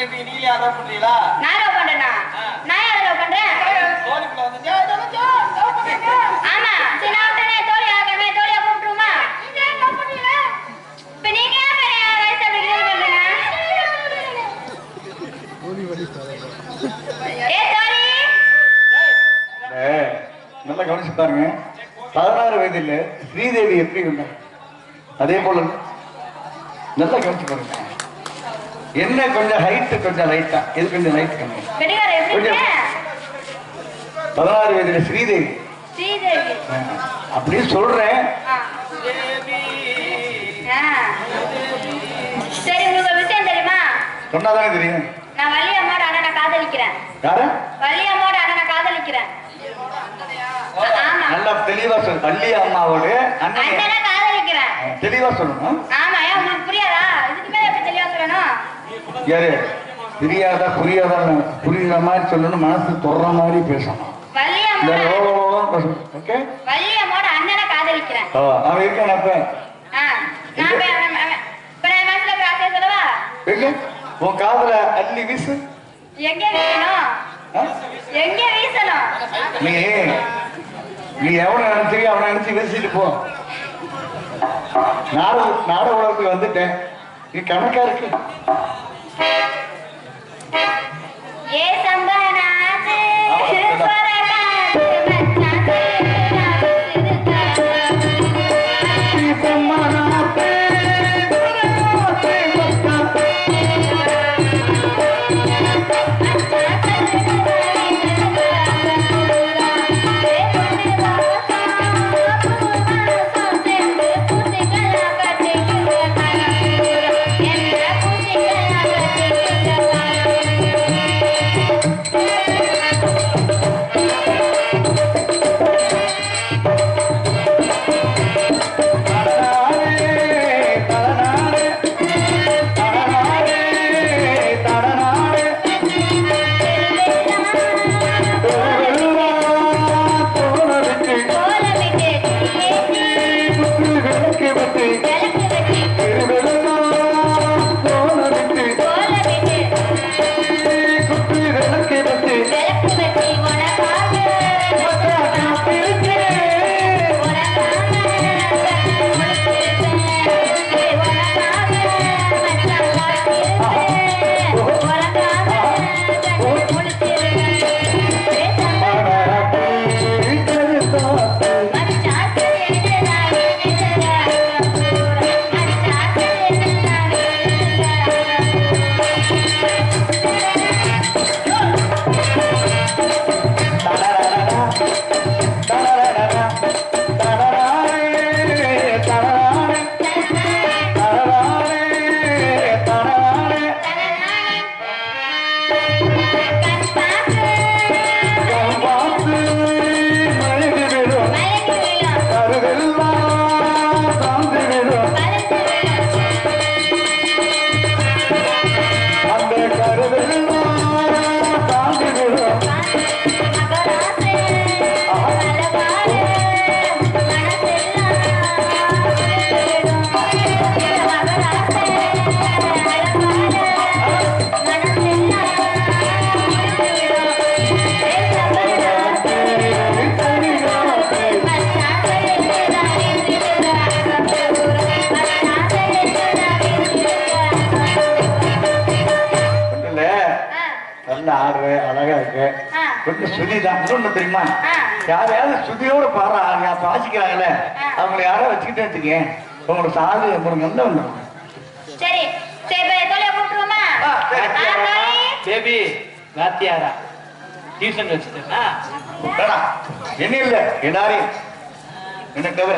பண்ணிட்டு நீங்களே லவ் பண்றீங்களா? நான் லவ் பண்றேனா? நான் யாரை லவ் பண்றேன்? தோழிக்குள்ள வந்து ஆமா சரி நான் உடனே தோழி ஆகவே தோழியா கூப்பிட்டுருமா? நீங்க லவ் பண்றீங்களா? இப்ப நீங்க யாரை ரைஸ் அப்படி கிரேட் பண்றீங்க? தோழி வடி நல்லா கவனிச்சு பாருங்க. 16 வயதில் ஸ்ரீதேவி எப்படி இருந்தாங்க அதே போல நல்லா கவனிச்சு பாருங்க. என்ன கொஞ்சம் ஹைட் கொஞ்சம் லைட்டா, இது கொஞ்சம் லைட் கம்மி. 16 வயதில் ஸ்ரீதேவி அப்படின்னு சொல்றேன். சரி உங்களுக்கு விஷயம் தெரியுமா? சொன்னாதானே தெரியும். நான் வள்ளியம்மோட அண்ணனை காதலிக்கிறேன். யாரு? வள்ளியம்மோட அண்ணனை காதலிக்கிறேன். நல்லா தெளிவா சொல்லு. வள்ளி அம்மாவோட அண்ணனை காதலிக்கிறேன். தெளிவா சொல்லணும். ஆமா உங்களுக்கு புரியாதா? இதுக்கு மேல எப்படி தெளிவா சொல்லணும்? யாரு தெரியாதா புரியாதா புரியுற மாதிரி சொல்லணும். மனசு தொடுற மாதிரி பேசணும். வள்ளியம்மோட அண்ணனை காதலிக்கிறேன். அவன் இருக்கான அப்ப உன் காதல அள்ளி வீசு. எங்க வீசணும்? எங்க வீசணும்? நீ எவனை நினைச்சிருக்க அவனை நினைச்சு வீசிட்டு போ. நாடக உலகத்துக்கு வந்துட்டேன். நீ கணக்கா இருக்கு. ஏ சம்பனாது அழகா இருக்கு. கொஞ்சம் சுதிதான். இன்னொன்னு தெரியுமா? யாரையாவது சுதியோட பாடுறாங்க பாசிக்கிறாங்கல்ல, அவங்களை யாரோ வச்சுக்கிட்டே வச்சுக்கேன். உங்களோட சாது உங்களுக்கு நல்ல வந்துடும். சரி சரி தோழியா கூப்பிட்டுருமா? பேபி வாத்தியாரா டியூஷன் வச்சுட்டேன்னா என்ன இல்ல எல்லாரையும் என்ன தவிர